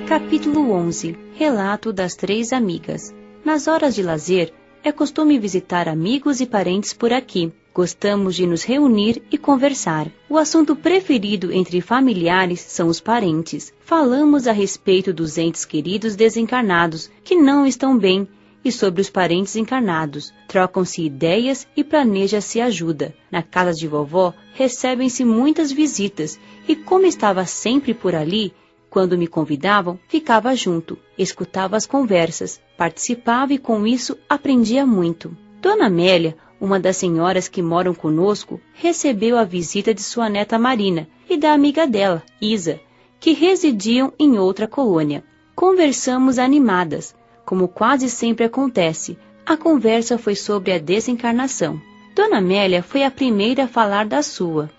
Capítulo 11. Relato das 3 amigas. Nas horas de lazer, é costume visitar amigos e parentes por aqui. Gostamos de nos reunir e conversar. O assunto preferido entre familiares são os parentes. Falamos a respeito dos entes queridos desencarnados, que não estão bem, e sobre os parentes encarnados. Trocam-se ideias e planeja-se ajuda. Na casa de vovó, recebem-se muitas visitas, e como estava sempre por ali, quando me convidavam, ficava junto, escutava as conversas, participava e com isso aprendia muito. Dona Amélia, uma das senhoras que moram conosco, recebeu a visita de sua neta Marina e da amiga dela, Isa, que residiam em outra colônia. Conversamos animadas. Como quase sempre acontece, a conversa foi sobre a desencarnação. Dona Amélia foi a primeira a falar da sua.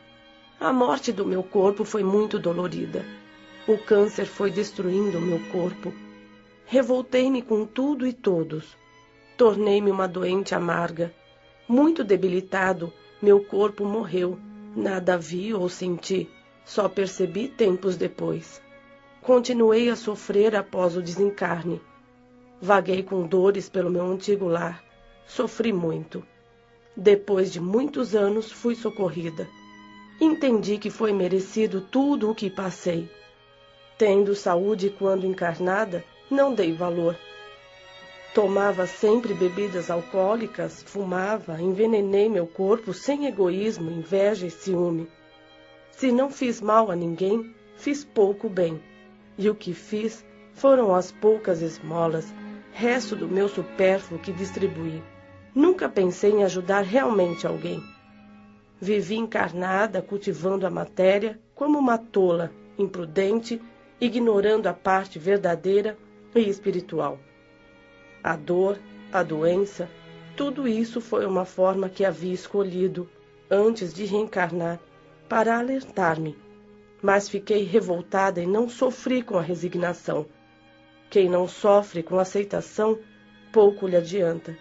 A morte do meu corpo foi muito dolorida. O câncer foi destruindo o meu corpo. Revoltei-me com tudo e todos. Tornei-me uma doente amarga. Muito debilitado, meu corpo morreu. Nada vi ou senti, só percebi tempos depois. Continuei a sofrer após o desencarne. Vaguei com dores pelo meu antigo lar. Sofri muito. Depois de muitos anos, fui socorrida. Entendi que foi merecido tudo o que passei. Tendo saúde quando encarnada, não dei valor. Tomava sempre bebidas alcoólicas, fumava, envenenei meu corpo sem egoísmo, inveja e ciúme. Se não fiz mal a ninguém, fiz pouco bem. E o que fiz foram as poucas esmolas, resto do meu supérfluo que distribuí. Nunca pensei em ajudar realmente alguém. Vivi encarnada, cultivando a matéria, como uma tola, imprudente, ignorando a parte verdadeira e espiritual. A dor, a doença, tudo isso foi uma forma que havia escolhido, antes de reencarnar, para alertar-me. Mas fiquei revoltada e não sofri com a resignação. Quem não sofre com aceitação, pouco lhe adianta.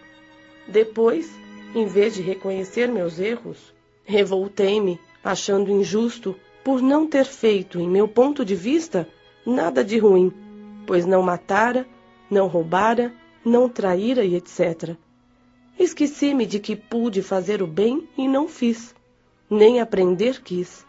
Depois, em vez de reconhecer meus erros, revoltei-me, achando injusto por não ter feito, em meu ponto de vista, nada de ruim, pois não matara, não roubara, não traíra e etc. Esqueci-me de que pude fazer o bem e não fiz, nem aprender quis.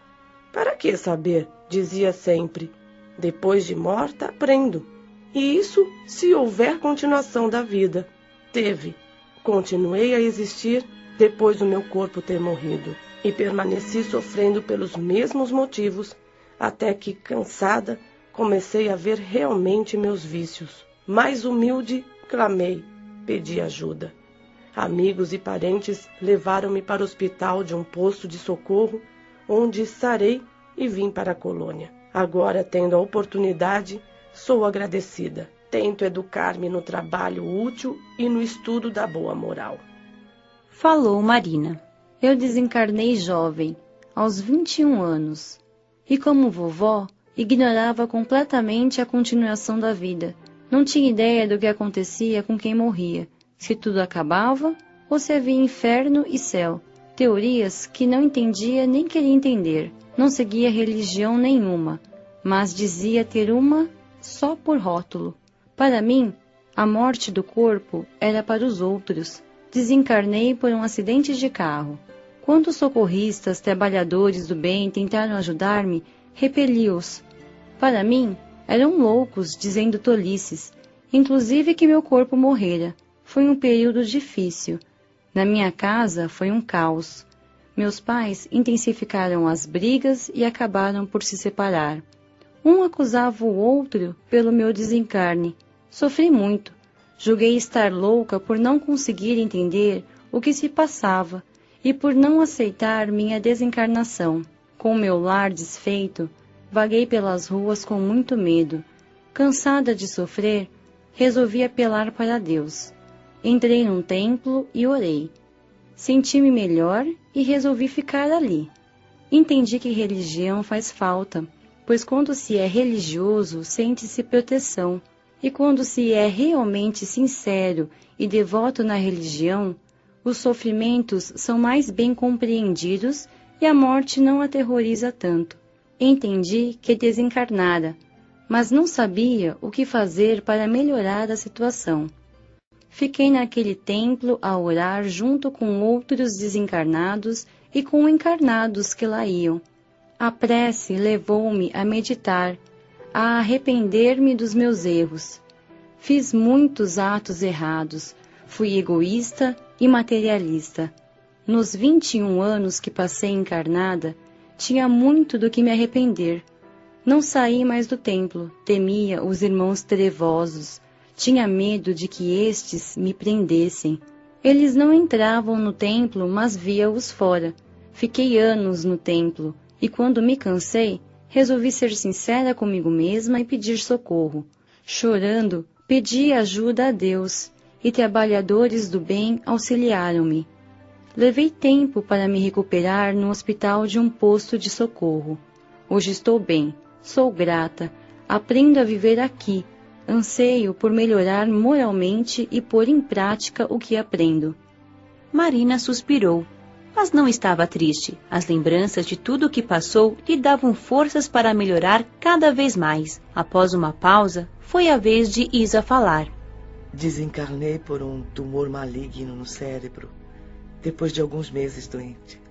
Para que saber? Dizia sempre. Depois de morta, aprendo. E isso se houver continuação da vida. Teve. Continuei a existir depois do meu corpo ter morrido. E permaneci sofrendo pelos mesmos motivos, até que, cansada, comecei a ver realmente meus vícios. Mais humilde, clamei, pedi ajuda. Amigos e parentes levaram-me para o hospital de um posto de socorro, onde sarei e vim para a colônia. Agora, tendo a oportunidade, sou agradecida. Tento educar-me no trabalho útil e no estudo da boa moral. Falou Marina. Eu desencarnei jovem, aos 21 anos, e como vovó, ignorava completamente a continuação da vida. Não tinha ideia do que acontecia com quem morria, se tudo acabava ou se havia inferno e céu. Teorias que não entendia nem queria entender. Não seguia religião nenhuma, mas dizia ter uma só por rótulo. Para mim, a morte do corpo era para os outros. Desencarnei por um acidente de carro. Quando os socorristas, trabalhadores do bem tentaram ajudar-me, repeli-os. Para mim, eram loucos, dizendo tolices, inclusive que meu corpo morrera. Foi um período difícil. Na minha casa foi um caos. Meus pais intensificaram as brigas e acabaram por se separar. Um acusava o outro pelo meu desencarne. Sofri muito. Julguei estar louca por não conseguir entender o que se passava e por não aceitar minha desencarnação. Com meu lar desfeito, vaguei pelas ruas com muito medo. Cansada de sofrer, resolvi apelar para Deus. Entrei num templo e orei. Senti-me melhor e resolvi ficar ali. Entendi que religião faz falta, pois quando se é religioso, sente-se proteção. E quando se é realmente sincero e devoto na religião, os sofrimentos são mais bem compreendidos e a morte não aterroriza tanto. Entendi que desencarnara, mas não sabia o que fazer para melhorar a situação. Fiquei naquele templo a orar junto com outros desencarnados e com encarnados que lá iam. A prece levou-me a meditar, a arrepender-me dos meus erros. Fiz muitos atos errados, fui egoísta e materialista. Nos 21 anos que passei encarnada, tinha muito do que me arrepender. Não saí mais do templo, temia os irmãos trevosos, tinha medo de que estes me prendessem. Eles não entravam no templo, mas via-os fora. Fiquei anos no templo, e quando me cansei, resolvi ser sincera comigo mesma e pedir socorro. Chorando, pedi ajuda a Deus, e trabalhadores do bem auxiliaram-me. Levei tempo para me recuperar no hospital de um posto de socorro. Hoje estou bem, sou grata, aprendo a viver aqui, anseio por melhorar moralmente e pôr em prática o que aprendo. Marina suspirou, mas não estava triste. As lembranças de tudo o que passou lhe davam forças para melhorar cada vez mais. Após uma pausa, foi a vez de Isa falar. Desencarnei por um tumor maligno no cérebro, depois de alguns meses doente.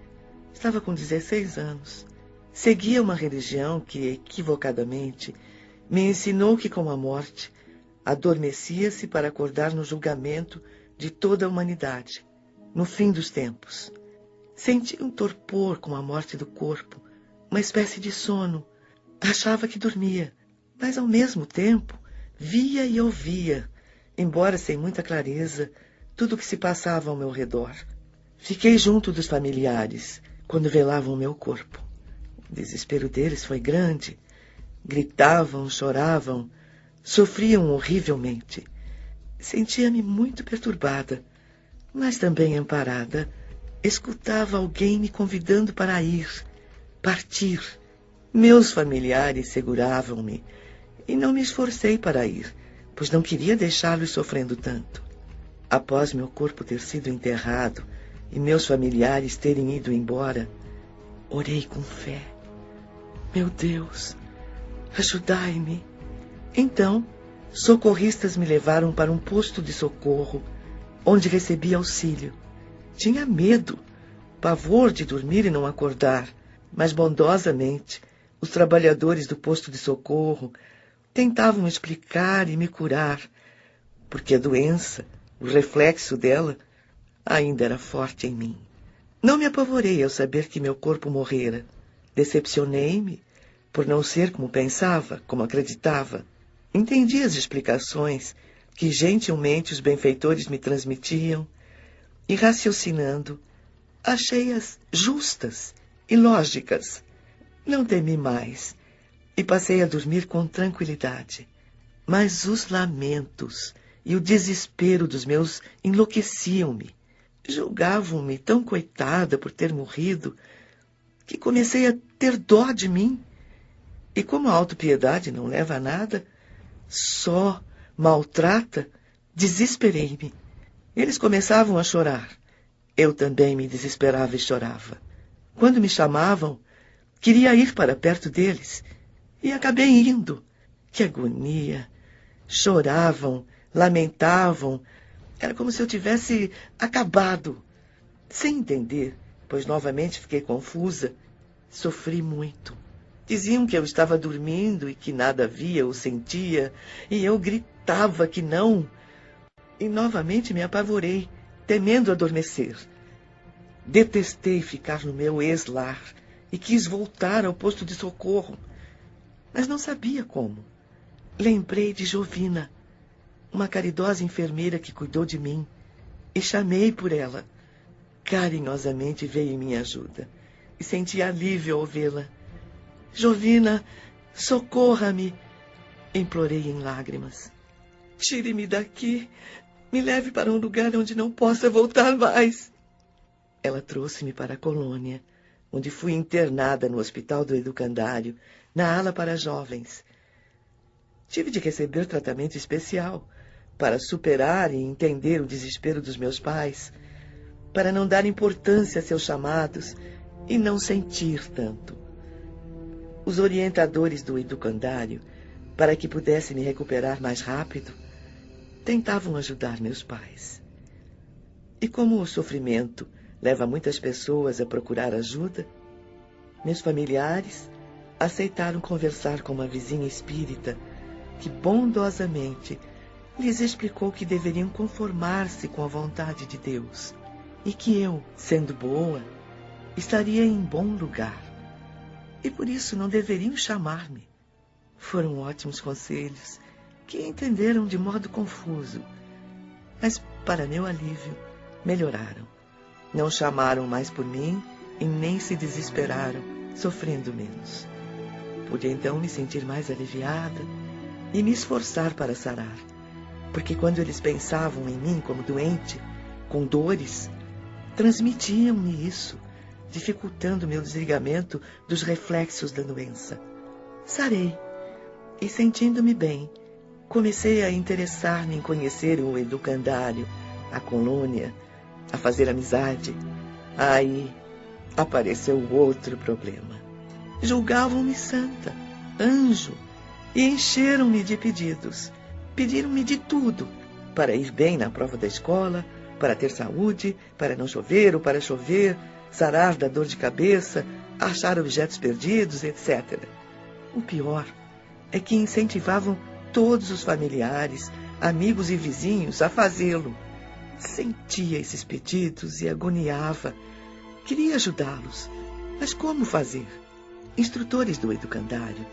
Estava com 16 anos. Seguia uma religião que, equivocadamente, me ensinou que com a morte, adormecia-se para acordar no julgamento de toda a humanidade, no fim dos tempos. Senti um torpor com a morte do corpo, uma espécie de sono. Achava que dormia, mas ao mesmo tempo via e ouvia, embora sem muita clareza, tudo o que se passava ao meu redor. Fiquei junto dos familiares quando velavam o meu corpo. O desespero deles foi grande. Gritavam, choravam, sofriam horrivelmente. Sentia-me muito perturbada, mas também amparada. Escutava alguém me convidando para ir, partir. Meus familiares seguravam-me e não me esforcei para ir, pois não queria deixá-los sofrendo tanto. Após meu corpo ter sido enterrado e meus familiares terem ido embora, orei com fé. Meu Deus, ajudai-me. Então, socorristas me levaram para um posto de socorro, onde recebi auxílio. Tinha medo, pavor de dormir e não acordar, mas bondosamente os trabalhadores do posto de socorro tentavam explicar e me curar, porque a doença, o reflexo dela, ainda era forte em mim. Não me apavorei ao saber que meu corpo morrera. Decepcionei-me por não ser como pensava, como acreditava. Entendi as explicações que gentilmente os benfeitores me transmitiam e, raciocinando, achei-as justas e lógicas. Não temi mais e passei a dormir com tranquilidade. Mas os lamentos e o desespero dos meus enlouqueciam-me. Julgavam-me tão coitada por ter morrido que comecei a ter dó de mim. E como a autopiedade não leva a nada, só maltrata, desesperei-me. Eles começavam a chorar. Eu também me desesperava e chorava. Quando me chamavam, queria ir para perto deles. E acabei indo. Que agonia! Choravam, lamentavam. Era como se eu tivesse acabado. Sem entender, pois novamente fiquei confusa, sofri muito. Diziam que eu estava dormindo e que nada via ou sentia, e eu gritava que não. E novamente me apavorei, temendo adormecer. Detestei ficar no meu ex-lar e quis voltar ao posto de socorro, mas não sabia como. Lembrei de Jovina, uma caridosa enfermeira que cuidou de mim, e chamei por ela. Carinhosamente veio em minha ajuda, e senti alívio ao vê-la. Jovina, socorra-me, implorei em lágrimas. Tire-me daqui, me leve para um lugar onde não possa voltar mais. Ela trouxe-me para a colônia, onde fui internada no hospital do educandário, na ala para jovens. Tive de receber tratamento especial para superar e entender o desespero dos meus pais, para não dar importância a seus chamados e não sentir tanto. Os orientadores do educandário para que pudesse me recuperar mais rápido, tentavam ajudar meus pais. E como o sofrimento leva muitas pessoas a procurar ajuda, meus familiares aceitaram conversar com uma vizinha espírita que bondosamente lhes explicou que deveriam conformar-se com a vontade de Deus e que eu, sendo boa, estaria em bom lugar e por isso não deveriam chamar-me. Foram ótimos conselhos que entenderam de modo confuso, mas, para meu alívio, melhoraram. Não chamaram mais por mim e nem se desesperaram, sofrendo menos. Pude então me sentir mais aliviada e me esforçar para sarar, porque quando eles pensavam em mim como doente, com dores, transmitiam-me isso, dificultando meu desligamento dos reflexos da doença. Sarei e, sentindo-me bem, comecei a interessar-me em conhecer o educandário, a colônia, a fazer amizade. Aí apareceu outro problema. Julgavam-me santa, anjo, e encheram-me de pedidos. Pediram-me de tudo, para ir bem na prova da escola, para ter saúde, para não chover ou para chover, sarar da dor de cabeça, achar objetos perdidos, etc. O pior é que incentivavam todos os familiares, amigos e vizinhos a fazê-lo. Sentia esses pedidos e agoniava. Queria ajudá-los, mas como fazer? Instrutores do educandário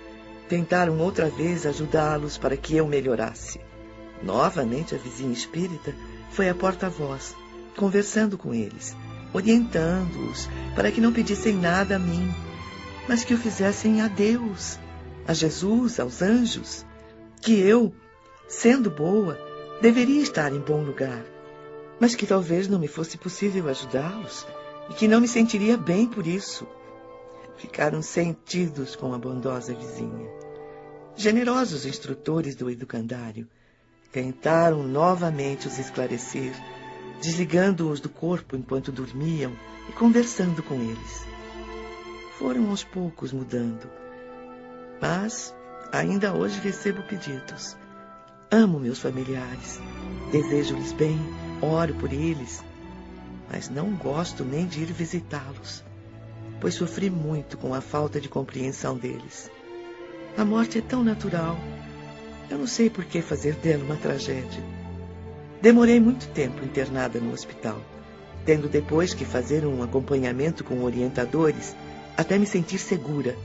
tentaram outra vez ajudá-los para que eu melhorasse. Novamente a vizinha espírita foi a porta-voz, conversando com eles, orientando-os para que não pedissem nada a mim, mas que o fizessem a Deus, a Jesus, aos anjos, que eu, sendo boa, deveria estar em bom lugar, mas que talvez não me fosse possível ajudá-los e que não me sentiria bem por isso. Ficaram sentidos com a bondosa vizinha. Generosos instrutores do educandário tentaram novamente os esclarecer, desligando-os do corpo enquanto dormiam e conversando com eles. Foram aos poucos mudando, mas ainda hoje recebo pedidos. Amo meus familiares, desejo-lhes bem, oro por eles, mas não gosto nem de ir visitá-los, pois sofri muito com a falta de compreensão deles. A morte é tão natural, eu não sei por que fazer dela uma tragédia. Demorei muito tempo internada no hospital, tendo depois que fazer um acompanhamento com orientadores até me sentir segura.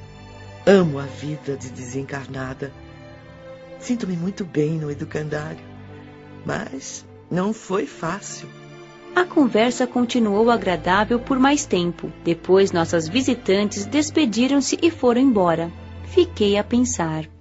Amo a vida de desencarnada. Sinto-me muito bem no educandário, mas não foi fácil. A conversa continuou agradável por mais tempo. Depois, nossas visitantes despediram-se e foram embora. Fiquei a pensar.